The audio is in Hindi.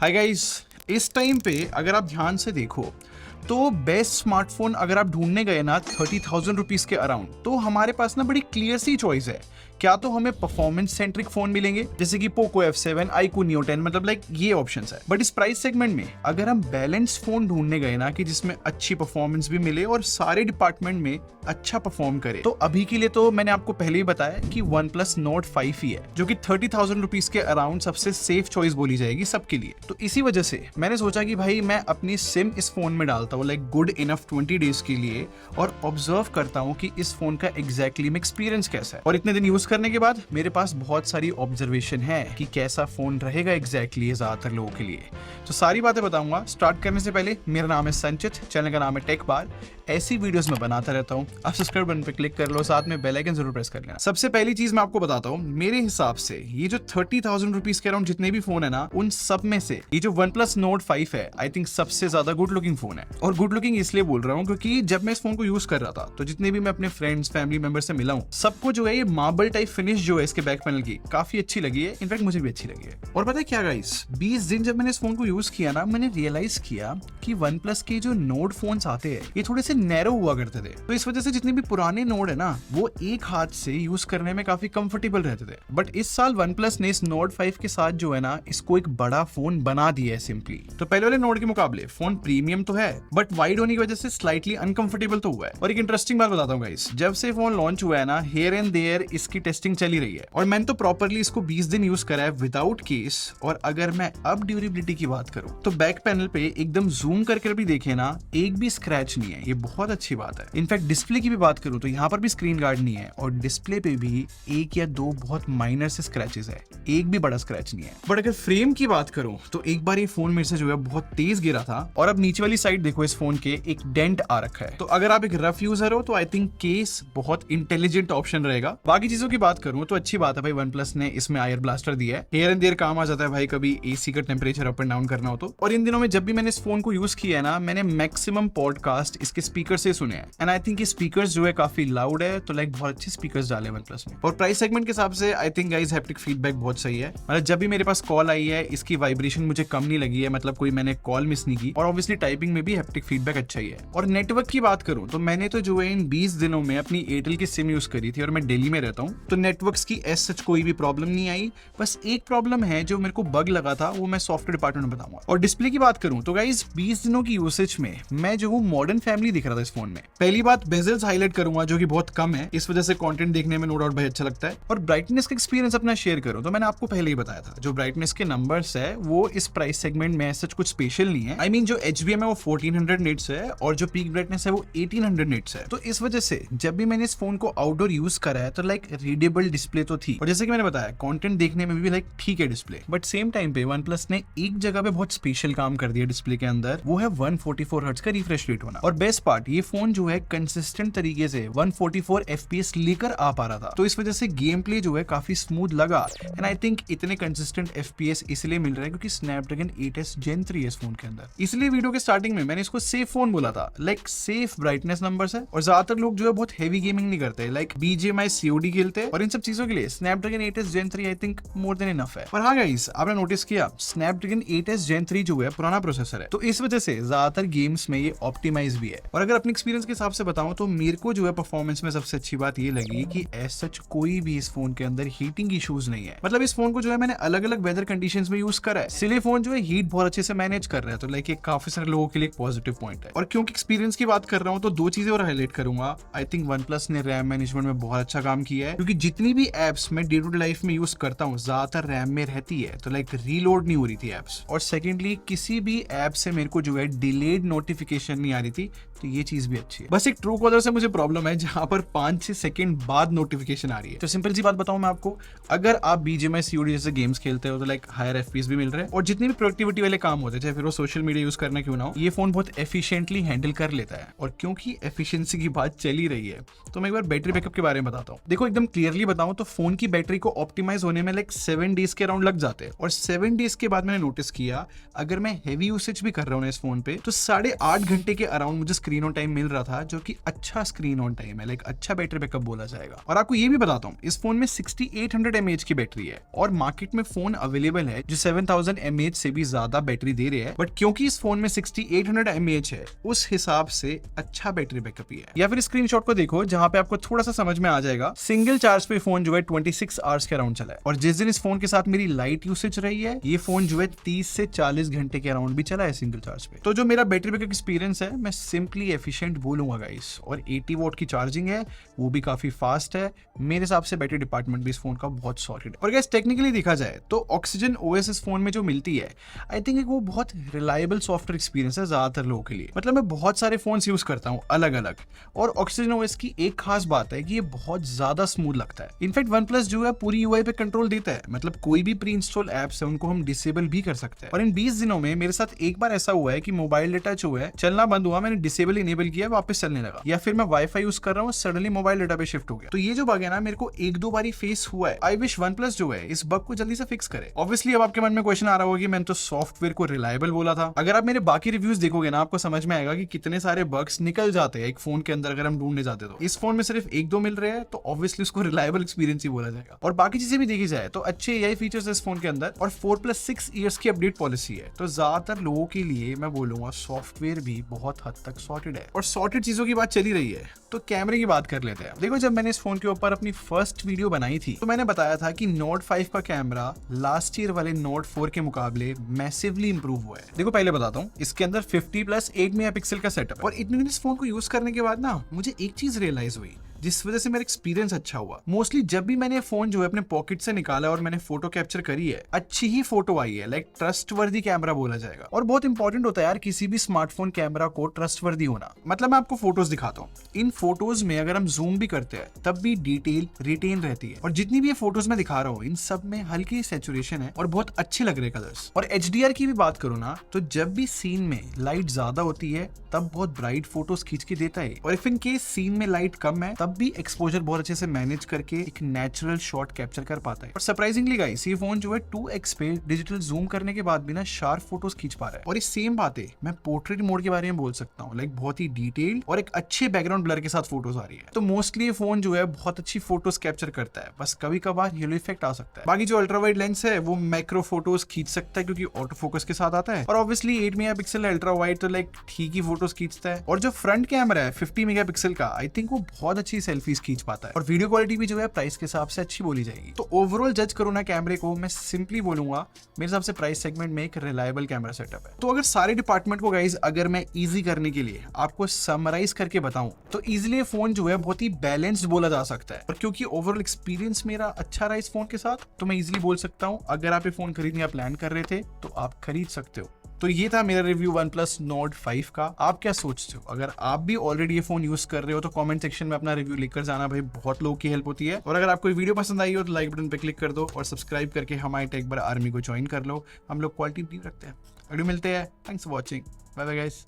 हाय गाइस, इस टाइम पे अगर आप ध्यान से देखो तो बेस्ट स्मार्टफोन अगर आप ढूंढने गए ना 30,000 रुपीज के अराउंड, तो हमारे पास ना बड़ी क्लियर सी चॉइस है। क्या तो हमें परफॉर्मेंस सेंट्रिक फोन मिलेंगे जैसे कि पोको F7, iQOO Neo 10, मतलब लाइक ये ऑप्शंस है। बट इस प्राइस सेगमेंट में अगर हम बैलेंस फोन ढूंढने गए ना कि जिसमें अच्छी परफॉर्मेंस भी मिले और सारे डिपार्टमेंट में अच्छा परफॉर्म करे, तो अभी के लिए तो मैंने आपको पहले ही बताया कि OnePlus Nord 5 ही है, जो कि 30,000 रुपीज के अराउंड सबसे सेफ चॉइस बोली जाएगी सबके लिए। तो इसी वजह से मैंने सोचा कि भाई मैं अपनी सिम इस फोन में डालता हूँ लाइक गुड इनफ 20 डेज के लिए, और ऑब्जर्व करता हूँ कि इस फोन का एग्जैक्टली में एक्सपीरियंस कैसा है। और इतने दिन यूज करने के बाद मेरे पास बहुत सारी ऑब्जर्वेशन है कि कैसा फोन रहेगा एग्जैक्टली ज्यादातर लोगों के लिए। तो सारी बातें बताऊंगा। स्टार्ट करने से पहले मेरा नाम है संचित, चैनल का नाम है टेक बार। ऐसी वीडियोस मैं बनाता रहता हूँ। आप सब्सक्राइब बटन पे क्लिक कर लो, साथ में बेल आइकन जरूर प्रेस कर लेना। सबसे पहली चीज मैं आपको बताता हूँ, मेरे हिसाब से ये जो 30,000 रुपीज के अराउंड जितने भी फोन है ना, उन सब में से ये जो OnePlus Nord 5 है, आई थिंक सबसे ज्यादा गुड लुकिंग फोन है। और गुड लुकिंग इसलिए बोल रहा हूँ क्योंकि जब मैं इस फोन को यूज कर रहा था तो जितने भी मैं अपने फ्रेंड्स फैमिली मेंबर से मिला हूँ, सबको जो है ये मार्बल टाइप फिनिश जो है इसके बैक पैनल की काफी अच्छी लगी है। इनफैक्ट मुझे भी अच्छी लगी है। और पता है क्या गाइस, 20 दिन जब मैंने इस फोन को यूज किया ना, मैंने रियलाइज किया कि OnePlus के जो नोड फोन्स आते हैं ये थोड़े से नैरो हुआ करते थे। तो इस वजह से जितने भी पुराने नोड है ना, वो एक हाथ से यूज करने में काफी कंफर्टेबल रहते थे। बट इस साल OnePlus ने इस Nord 5 के साथ जो है ना, इसको एक बड़ा फोन बना दिया है सिंपली। तो पहले वाले नोड के मुकाबले फोन प्रीमियम तो है, बट वाइड होने की वजह से स्लाइटली अनकंफर्टेबल तो हुआ है। और एक इंटरेस्टिंग बात बताता हूँ गाइस, जब से फोन लॉन्च हुआ है ना, हियर एंड देयर इसकी टेस्टिंग चली रही है और मैंने तो प्रॉपरली इसको 20 दिन यूज करा है विदाउट केस। और अगर मैं अब ड्यूरेबिलिटी की बात करूं तो बैक पैनल पे एकदम जूम करके भी देखे ना, एक भी स्क्रैच नहीं है। ये बहुत अच्छी बात है। इनफैक्ट डिस्प्ले की भी बात करूं तो यहाँ पर भी स्क्रीन गार्ड नहीं है और डिस्प्ले पे भी एक या दो बहुत माइनर से स्क्रैचेस है, एक भी बड़ा स्क्रैच नहीं है। बट अगर फ्रेम की बात करूं तो एक बार ये फोन मेरे से जो है बहुत तेज गिरा था और अब नीचे वाली साइड देखो, इस फोन के एक डेंट आ रखा है। तो अगर आप एक रफ यूजर हो तो आई थिंक केस बहुत इंटेलिजेंट ऑप्शन रहेगा। बाकी चीजों की बात करूं तो अच्छी बात है भाई, OnePlus ने इसमें आयर ब्लास्टर दिया है। हियर एंड देयर काम आ जाता है भाई, कभी एसी का टेम्परेचर अप एंड डाउन करना हो तो। और इन दिनों में जब भी मैंने इस फोन को यूज किया है ना, मैंने मैक्सिमम पॉडकास्ट इसके स्पीकर से सुने हैं एंड आई थिंक ये स्पीकर्स जो है काफी लाउड है। तो लाइक बहुत अच्छे स्पीकर्स डाले OnePlus में। और प्राइस सेगमेंट के हिसाब से I think guys haptic feedback बहुत सही है। मतलब जब भी मेरे पास कॉल आई है, इसकी वाइब्रेशन मुझे कम नहीं लगी है, मतलब कोई मैंने कॉल मिस नहीं की। और ऑब्वियसली टाइपिंग में भी हैप्टिक फीडबैक अच्छा ही है। और नेटवर्क की बात करूं तो मैंने तो जो है इन 20 दिनों में अपनी एयरटेल की सिम यूज करी थी और मैं दिल्ली में रहता हूं, तो नेटवर्क्स की एज सच कोई भी प्रॉब्लम नहीं आई। बस एक प्रॉब्लम है जो मेरे को बग लगा था, वो मैं सॉफ्टवेयर डिपार्टमेंट में बताऊंगा। और डिस्प्ले की बात करूं तो गाइस 20 दिनों की यूसेज में मैं जो हूं मॉडर्न फैमिली दिख रहा था इस फोन में। पहली बात बेजल्स हाईलाइट करूंगा जो कि बहुत कम है, इस वजह से कंटेंट देखने में नो डाउट भाई अच्छा लगता है। और ब्राइटनेस का एक्सपीरियंस अपना शेयर करूं तो मैंने आपको पहले ही बताया था, जो ब्राइटनेस के नंबर्स है वो इस प्राइस सेगमेंट में सच कुछ स्पेशल नहीं है। आई मीन जो HBM है वो 1400 निट्स है और जो पीक ब्राइटनेस है वो 1800 निट्स है। तो इस वजह से जब भी मैंने इस फोन को आउटडोर यूज करा है तो लाइक रीडेबल डिस्प्ले तो थी, और जैसे कि मैंने बताया कंटेंट देखने में भी लाइक ठीक है डिस्प्ले। बट सेम टाइम पे OnePlus ने एक जगह पे बहुत स्पेशल काम कर दिया डिस्प्ले के अंदर, वो है 144 हर्ट्ज का रिफ्रेश रेट होना। और बेस्ट पार्ट, ये फोन जो है कंसिस्टेंट तरीके से 144 FPS लेकर आ पा रहा था। तो इस वजह से गेम प्ले जो है काफी स्मूथ लगा। एंड आई थिंक इतने कंसिस्टेंट FPS इसलिए मिल रहे हैं क्योंकि Snapdragon 8s Gen 3 है इस फोन के अंदर। इसलिए वीडियो के स्टार्टिंग में मैंने इसको सेफ फोन बोला था। लाइक सेफ ब्राइटनेस नंबर्स है और ज्यादातर लोग जो है बहुत हेवी गेमिंग नहीं करते, लाइक BGMI COD खेलते हैं, और इन सब चीजों के लिए Snapdragon 8s Gen 3 I think more than enough है। पर हाँ गाइस, आपने नोटिस किया Snapdragon 8s Gen 3 जो है पुराना प्रोसेसर है, तो इस वजह से ज्यादातर गेम्स में ये ऑप्टिमाइज भी है। और अगर अपने एक्सपीरियंस के हिसाब से बताऊं तो मेरे को जो है परफॉर्मेंस में सबसे अच्छी बात ये लगी कि एज सच कोई भी इस फोन के अंदर हीटिंग इश्यूज नहीं है। मतलब इस फोन को जो है मैंने अलग अलग वेदर कंडीशंस में यूज करा है, इसलिए फोन जो है हीट बहुत अच्छे से मैनेज कर रहा है। तो लाइक ये काफी सारे लोगों के लिए एक पॉजिटिव पॉइंट है। और क्योंकि एक्सपीरियंस की बात कर रहा हूं तो दो चीजें और हाईलाइट करूंगा। आई थिंक OnePlus ने रैम मैनेजमेंट में बहुत अच्छा काम किया है, क्योंकि जितनी भी एप्स मैं डे टू डे लाइफ में यूज करता हूँ ज्यादातर रैम में रहती है, तो लाइक रीलोड नहीं हो रही थी एप्स। और सेकेंडली किसी भी ऐप से मेरे को जो है डिलेड नोटिफिकेशन नहीं आ रही थी, तो ये चीज भी अच्छी है। बस एक ट्रू कॉलर से मुझे प्रॉब्लम है जहां पर 5-6 सेकंड बाद नोटिफिकेशन आ रही है। तो सिंपल सी बात बताऊं मैं आपको, अगर आप BGMI COD जैसे गेम्स खेलते हो तो लाइक हायर FPS भी मिल रहे हैं, और जितने भी प्रोडक्टिविटी वाले काम होते हैं, चाहे फिर वो सोशल मीडिया यूज करना क्यों ना हो, ये फोन बहुत एफिशिएंटली हैंडल कर लेता है। और क्योंकि एफिशिएंसी की बात चली रही है तो मैं एक बार बैटरी बैकअप के बारे में बताता हूँ। देखो एकदम क्लियरली बताऊं तो फोन की बैटरी को ऑप्टिमाइज होने में लाइक 7 डेज के अराउंड लग जाते हैं, और 7 डेज के बाद मैंने नोटिस किया अगर मैं हेवी यूसेज भी कर रहा हूँ इस फोन पे तो 8.5 घंटे के अराउंड मुझे स्क्रीन ऑन टाइम मिल रहा था, जो कि अच्छा स्क्रीन ऑन टाइम है, लाइक अच्छा बैटरी बैकअप बोला जाएगा। और आपको ये भी बताता हूँ इस फोन में 6800 mAh की बैटरी है, और मार्केट में फोन अवेलेबल है जो 7000 mAh से भी ज्यादा बैटरी दे रहे हैं, बट क्योंकि इस फोन में 6800 mAh है उस हिसाब से अच्छा बैटरी बैकअप ही है। या फिर स्क्रीनशॉट को देखो जहां पे आपको थोड़ा सा समझ में आ जाएगा। सिंगल चार्ज पे फोन जो है 26 आवर्स के अराउंड चला है, और जिस दिन इस फोन के साथ मेरी लाइट यूसेज रही है ये फोन जो है 30 से 40 घंटे के अराउंड भी चला है सिंगल चार्ज पे। तो जो मेरा बैटरी बैकअप एक्सपीरियंस है मैं सिंपली एफिशिएंट बोलूंगा गाइस, और 80 वॉट की चार्जिंग है वो भी काफी फास्ट है। मेरे हिसाब से बैटरी डिपार्टमेंट भी इस फोन का बहुत सॉलिड है। और गाइस टेक्निकली देखा जाए तो ऑक्सीजन ओएस इस फोन में जो मिलती है आई थिंक वो बहुत रिलायबल सॉफ्टवेयर एक्सपीरियंस है ज्यादातर लोगों के लिए। मतलब मैं बहुत सारे फोन यूज करता हूँ अलग अलग, और ऑक्सीजन ओएस की एक खास बात है कि ये बहुत ज्यादा स्मूथ लगता है। इनफैक्ट OnePlus जो है पूरी यूआई पे कंट्रोल देता है, मतलब कोई भी प्री इंस्टॉल एप्स है उनको हम डिसेबल भी कर सकते हैं। और इन 20 दिनों में मेरे साथ एक बार ऐसा हुआ है कि मोबाइल डेटा जो है चलना बंद हुआ, मैंने डिसेबल इनेबल किया वापस चलने लगा, या फिर मैं वाईफाई यूज कर रहा हूँ सडनली मोबाइल डेटा पे शिफ्ट हो गया। तो ये जो बग है ना मेरे को 1-2 बारी फेस हुआ है। आई विश OnePlus जो है इस बग को जल्दी से फिक्स करे। ऑब्वियसली अब आपके मन में क्वेश्चन आ रहा होगा कि मैंने तो सॉफ्टवेयर को रिलायबल बोला था। अगर आप मेरे बाकी रिव्यूज देखोगे ना आपको समझ में आएगा कि कितने सारे बग्स निकल जाते हैं एक फोन के अंदर अगर हम ढूंढने जाते तो। इस फोन में सिर्फ 1-2 मिल रहे हैं तो ऑब्वियसली उसको रिलायबल एक्सपीरियंस ही बोला जाएगा। और बाकी चीजें भी देखी जाए तो अच्छे एआई फीचर्स है इस फोन के अंदर, और 4+6 ईयर्स की अपडेट पॉलिसी है। तो ज्यादातर लोगों के लिए मैं बोलूंगा सॉफ्टवेयर भी बहुत हद तक सॉर्टेड है। और सॉर्टेड चीजों की बात चली रही है तो कैमरे की बात कर लेते हैं। देखो जब मैंने इस फोन के ऊपर अपनी फर्स्ट वीडियो बनाई थी तो मैंने बताया था कि Note 5 का कैमरा लास्ट ईयर वाले Note 4 के मुकाबले मैसिवली इंप्रूव हुआ है। देखो पहले बताता हूँ, इसके अंदर 50+8 मेगापिक्सल का सेटअप है। और इतने दिन इस फोन को यूज करने के बाद ना मुझे एक चीज रियलाइज हुई जिस वजह से मेरा एक्सपीरियंस अच्छा हुआ। मोस्टली जब भी मैंने फोन जो है अपने पॉकेट से निकाला और मैंने फोटो कैप्चर करी है अच्छी ही फोटो आई है, लाइक ट्रस्टवर्दी कैमरा बोला जाएगा। और बहुत इंपॉर्टेंट होता है यार किसी भी स्मार्टफोन कैमरा को ट्रस्टवर्दी होना। मतलब मैं आपको फोटोज दिखाता हूँ, इन फोटोज में अगर हम जूम भी करते हैं तब भी डिटेल रिटेन रहती है। और जितनी भी ये फोटोज मैं दिखा रहा हूँ इन सब में हल्की सैचुरेशन है और बहुत अच्छे लग रहे कलर्स। और HDR की भी बात करूँ ना तो जब भी सीन में लाइट ज्यादा होती है तब बहुत ब्राइट फोटोज खींच के देता है, और इफ इन केस सीन में लाइट कम है तब भी एक्सपोजर बहुत अच्छे से मैनेज करके एक नेचुरल शॉट कैप्चर कर पाता है। और सरप्राइजिंगली गाइस ये फोन जो है 2x पे डिजिटल जूम करने के बाद भी ना शार्प फोटोज खींच पा रहा है। और ये सेम बातें मैं पोर्ट्रेट मोड के बारे में बोल सकता हूँ, लाइक बहुत ही डिटेल्ड और एक अच्छे बैकग्राउंड ब्लर के साथ फोटोज आ रही है। तो मोस्टली ये फोन जो है बहुत अच्छी फोटोज कैप्चर करता है, बस कभी कभार हेलो इफेक्ट आ सकता है। बाकी जो अल्ट्रा वाइड लेंस है वो मैक्रो फोटोज खींच सकता है क्योंकि ऑटो फोकस के साथ आता है। और ऑब्वियसली 8 मेगापिक्सल अल्ट्रा वाइड तो लाइक ठीक ही फोटोज खींचता है। और जो फ्रंट कैमरा है 50 मेगापिक्सल का आई थिंक वो बहुत अच्छी सेल्फीज खींच पाता है। और वीडियो क्वालिटी भी जो है प्राइस के हिसाब से अच्छी बोली जाएगी। तो ओवरऑल जज करो ना कैमरे को, मैं सिंपली बोलूंगा मेरे हिसाब से प्राइस सेगमेंट में एक रिलायबल कैमरा सेटअप है। तो अगर सारे डिपार्टमेंट को गाइज अगर मैं इजी करने के लिए आपको समराइज करके बताऊं तो इजीली फोन जो है बहुत ही बैलेंस्ड बोला जा सकता है। और क्योंकि ओवरऑल एक्सपीरियंस मेरा अच्छा रहा इस फोन के साथ तो मैं इजीली बोल सकता हूं अगर आप ये फोन खरीदने का प्लान कर रहे थे तो आप खरीद सकते हो। तो ये था मेरा रिव्यू OnePlus Nord 5 का। आप क्या सोचते हो? अगर आप भी ऑलरेडी ये फोन यूज कर रहे हो तो कमेंट सेक्शन में अपना रिव्यू लिखकर जाना भाई, बहुत लोगों की हेल्प होती है। और अगर आपको वीडियो पसंद आई हो तो लाइक बटन पे क्लिक कर दो और सब्सक्राइब करके हमारे टेक बार आर्मी को ज्वाइन कर लो। हम लोग क्वालिटी भी रखते हैं। अगले मिलते हैं। Thanks for watching. Bye bye guys.